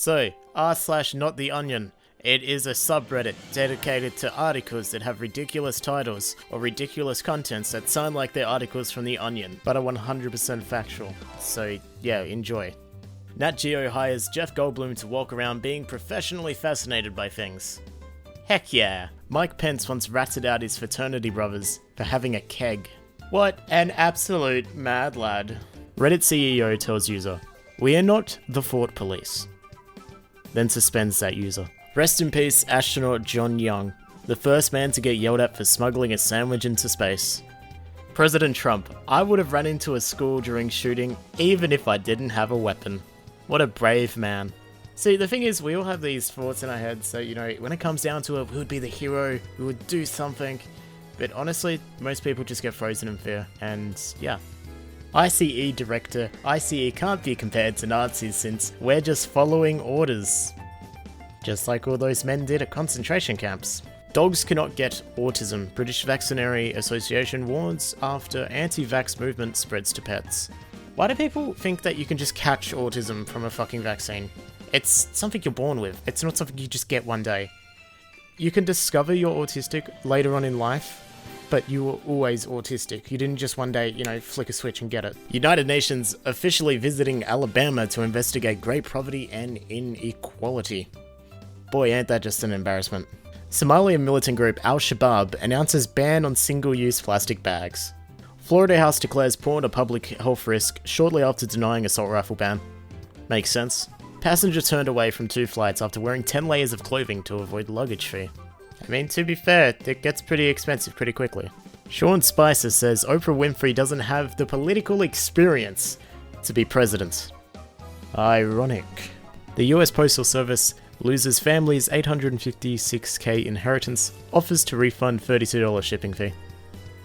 So, r/NotTheOnion. It is a subreddit dedicated to articles that have ridiculous titles or ridiculous contents that sound like they're articles from The Onion, but are 100% factual. So, yeah, enjoy. Nat Geo hires Jeff Goldblum to walk around being professionally fascinated by things. Heck yeah! Mike Pence once ratted out his fraternity brothers for having a keg. What an absolute mad lad. Reddit CEO tells user, "We are not the Fort Police." Then suspends that user. Rest in peace, astronaut John Young, the first man to get yelled at for smuggling a sandwich into space. President Trump, I would have run into a school during shooting even if I didn't have a weapon. What a brave man. See, the thing is, we all have these thoughts in our heads, so, when it comes down to it, we would be the hero, we would do something. But honestly, most people just get frozen in fear, and yeah. ICE director, ICE can't be compared to Nazis since we're just following orders. Just like all those men did at concentration camps. Dogs cannot get autism. British Vaccinary Association warns after anti-vax movement spreads to pets. Why do people think that you can just catch autism from a fucking vaccine? It's something you're born with. It's not something you just get one day. You can discover you're autistic later on in life, but you were always autistic. You didn't just one day, flick a switch and get it. United Nations officially visiting Alabama to investigate great poverty and inequality. Boy, ain't that just an embarrassment. Somalian militant group Al-Shabaab announces ban on single-use plastic bags. Florida House declares porn a public health risk shortly after denying assault rifle ban. Makes sense. Passenger turned away from 2 flights after wearing 10 layers of clothing to avoid luggage fee. I mean, to be fair, it gets pretty expensive pretty quickly. Sean Spicer says Oprah Winfrey doesn't have the political experience to be president. Ironic. The US Postal Service loses family's $856K inheritance, offers to refund $32 shipping fee.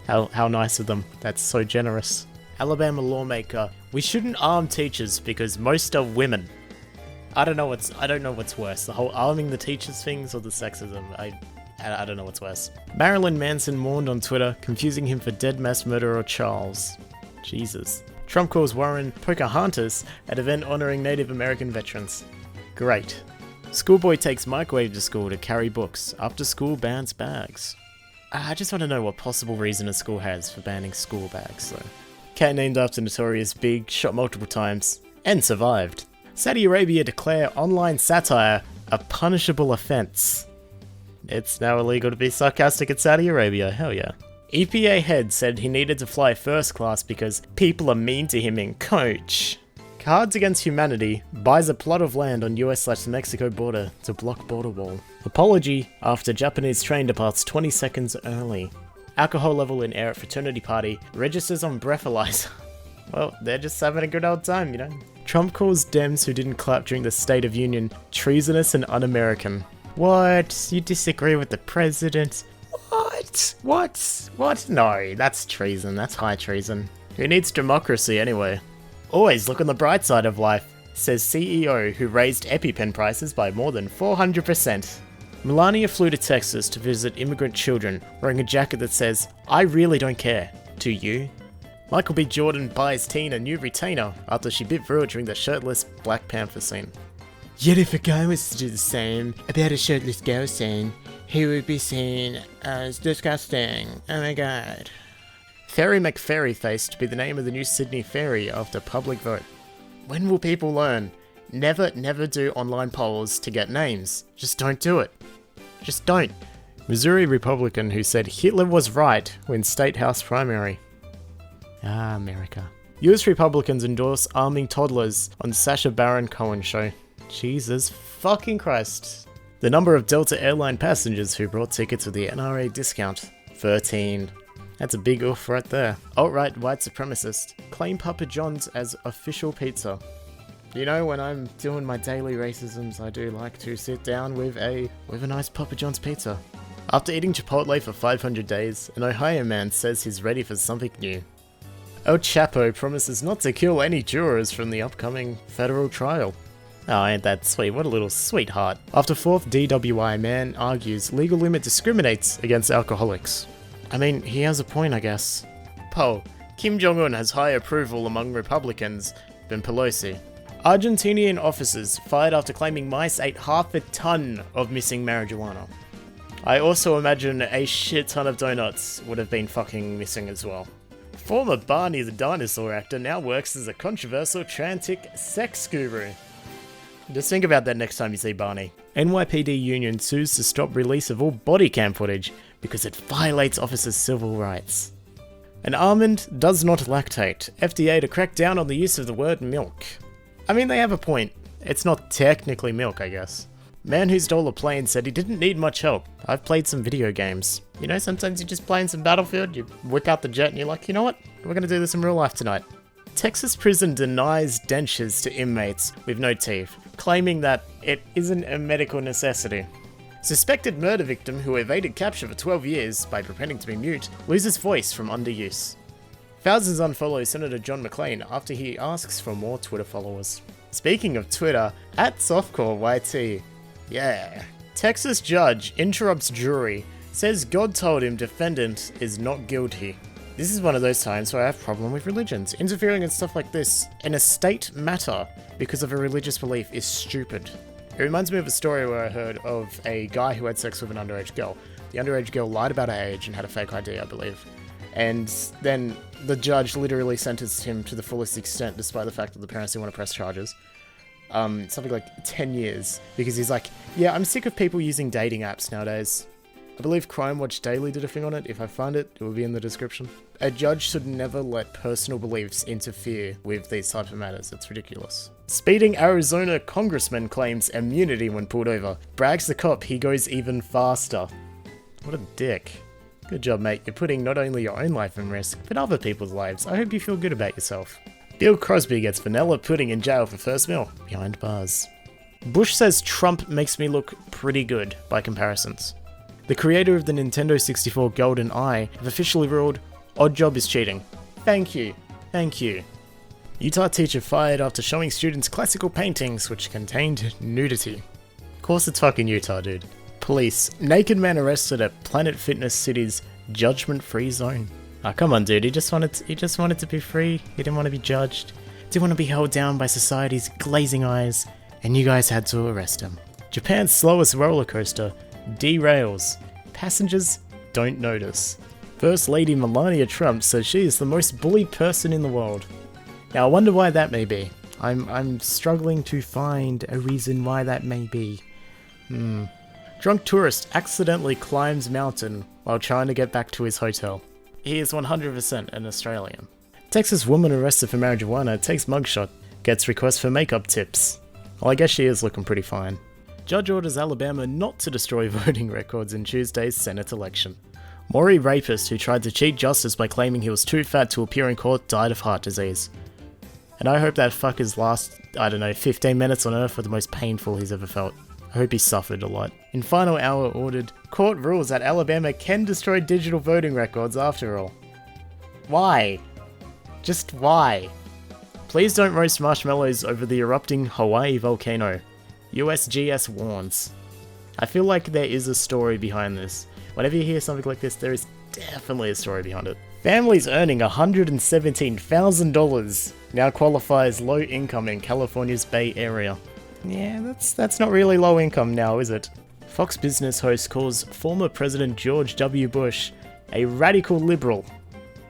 How nice of them. That's so generous. Alabama lawmaker, we shouldn't arm teachers because most are women. I don't know what's worse, the whole arming the teachers things or the sexism. I don't know what's worse. Marilyn Manson mourned on Twitter, confusing him for dead mass murderer Charles. Jesus. Trump calls Warren Pocahontas at event honoring Native American veterans. Great. Schoolboy takes microwave to school to carry books. After school bans bags. I just want to know what possible reason a school has for banning school bags, though. Cat named after Notorious Big shot multiple times and survived. Saudi Arabia declare online satire a punishable offense. It's now illegal to be sarcastic in Saudi Arabia, hell yeah. EPA head said he needed to fly first class because people are mean to him in coach. Cards Against Humanity buys a plot of land on US/Mexico border to block border wall. Apology after Japanese train departs 20 seconds early. Alcohol level in air at fraternity party registers on breathalyzer. Well, they're just having a good old time, Trump calls Dems who didn't clap during the State of Union treasonous and un-American. What? You disagree with the president? What? No, that's treason. That's high treason. Who needs democracy anyway? Always look on the bright side of life, says CEO who raised EpiPen prices by more than 400%. Melania flew to Texas to visit immigrant children wearing a jacket that says, "I really don't care. Do you?" Michael B. Jordan buys teen a new retainer after she bit through it during the shirtless Black Panther scene. Yet if a guy was to do the same about a shirtless girl scene, he would be seen as disgusting. Oh my god. Ferry McFerryface to be the name of the new Sydney ferry after public vote. When will people learn? Never do online polls to get names. Just don't do it. Just don't. Missouri Republican who said Hitler was right when State House primary. Ah, America. US Republicans endorse arming toddlers on Sacha Baron Cohen show. Jesus fucking Christ. The number of Delta airline passengers who brought tickets with the NRA discount. 13. That's a big oof right there. Alt-right white supremacist. Claim Papa John's as official pizza. When I'm doing my daily racisms, I do like to sit down with a nice Papa John's pizza. After eating Chipotle for 500 days, an Ohio man says he's ready for something new. El Chapo promises not to kill any jurors from the upcoming federal trial. Oh, ain't that sweet? What a little sweetheart. After 4th DWI, man argues legal limit discriminates against alcoholics. I mean, he has a point, I guess. Poll. Kim Jong-un has high approval among Republicans than Pelosi. Argentinian officers fired after claiming mice ate half a ton of missing marijuana. I also imagine a shit ton of donuts would have been fucking missing as well. Former Barney the Dinosaur actor now works as a controversial tantric sex guru. Just think about that next time you see Barney. NYPD union sues to stop release of all body cam footage because it violates officers' civil rights. An almond does not lactate. FDA to crack down on the use of the word milk. I mean, they have a point. It's not technically milk, I guess. Man who stole a plane said he didn't need much help. I've played some video games. You know, sometimes you're just playing some Battlefield, you whip out the jet and you're like, you know what? We're gonna do this in real life tonight. Texas prison denies dentures to inmates with no teeth, claiming that it isn't a medical necessity. Suspected murder victim who evaded capture for 12 years by pretending to be mute loses voice from underuse. Thousands unfollow Senator John McCain after he asks for more Twitter followers. Speaking of Twitter, @SoftcoreYT. Yeah. Texas judge interrupts jury, says God told him defendant is not guilty. This is one of those times where I have a problem with religions. Interfering in stuff like this in a state matter because of a religious belief is stupid. It reminds me of a story where I heard of a guy who had sex with an underage girl. The underage girl lied about her age and had a fake ID, I believe. And then the judge literally sentenced him to the fullest extent despite the fact that the parents didn't want to press charges. Something like 10 years. Because he's like, yeah, I'm sick of people using dating apps nowadays. I believe Crime Watch Daily did a thing on it. If I find it, it will be in the description. A judge should never let personal beliefs interfere with these types of matters. It's ridiculous. Speeding Arizona congressman claims immunity when pulled over. Brags the cop he goes even faster. What a dick. Good job, mate. You're putting not only your own life in risk, but other people's lives. I hope you feel good about yourself. Bill Cosby gets vanilla pudding in jail for first meal. Behind bars. Bush says Trump makes me look pretty good by comparisons. The creator of the Nintendo 64 Golden Eye have officially ruled Oddjob is cheating. Thank you. Thank you. Utah teacher fired after showing students classical paintings which contained nudity. Of course it's fucking Utah, dude. Police. Naked man arrested at Planet Fitness City's judgment-free zone. Ah, come on, dude. He just wanted to be free. He didn't want to be judged. Didn't want to be held down by society's glazing eyes. And you guys had to arrest him. Japan's slowest roller coaster derails. Passengers don't notice. First Lady Melania Trump says she is the most bullied person in the world. Now I wonder why that may be. I'm struggling to find a reason why that may be. Drunk tourist accidentally climbs mountain while trying to get back to his hotel. He is 100% an Australian. Texas woman arrested for marijuana takes mugshot, gets request for makeup tips. Well, I guess she is looking pretty fine. Judge orders Alabama not to destroy voting records in Tuesday's Senate election. Maury rapist who tried to cheat justice by claiming he was too fat to appear in court died of heart disease. And I hope that fucker's last, 15 minutes on earth were the most painful he's ever felt. I hope he suffered a lot. In final hour ordered, court rules that Alabama can destroy digital voting records after all. Why? Just why? Please don't roast marshmallows over the erupting Hawaii volcano. USGS warns. I feel like there is a story behind this. Whenever you hear something like this, there is definitely a story behind it. Families earning $117,000 now qualify as low income in California's Bay Area. Yeah, that's not really low income now, is it? Fox Business host calls former President George W. Bush a radical liberal.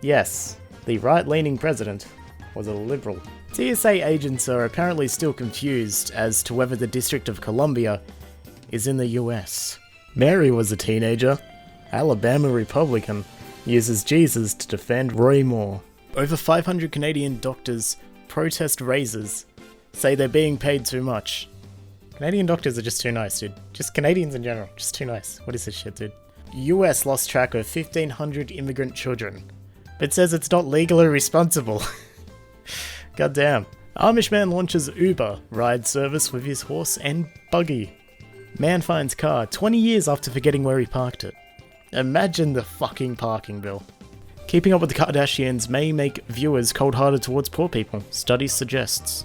Yes, the right-leaning president was a liberal. TSA agents are apparently still confused as to whether the District of Columbia is in the US. Mary was a teenager. Alabama Republican uses Jesus to defend Roy Moore. Over 500 Canadian doctors protest raises, say they're being paid too much. Canadian doctors are just too nice, dude. Just Canadians in general, just too nice. What is this shit, dude? US lost track of 1,500 immigrant children, but says it's not legally responsible. Goddamn. Amish man launches Uber ride service with his horse and buggy. Man finds car 20 years after forgetting where he parked it. Imagine the fucking parking bill. Keeping up with the Kardashians may make viewers cold-hearted towards poor people, study suggests.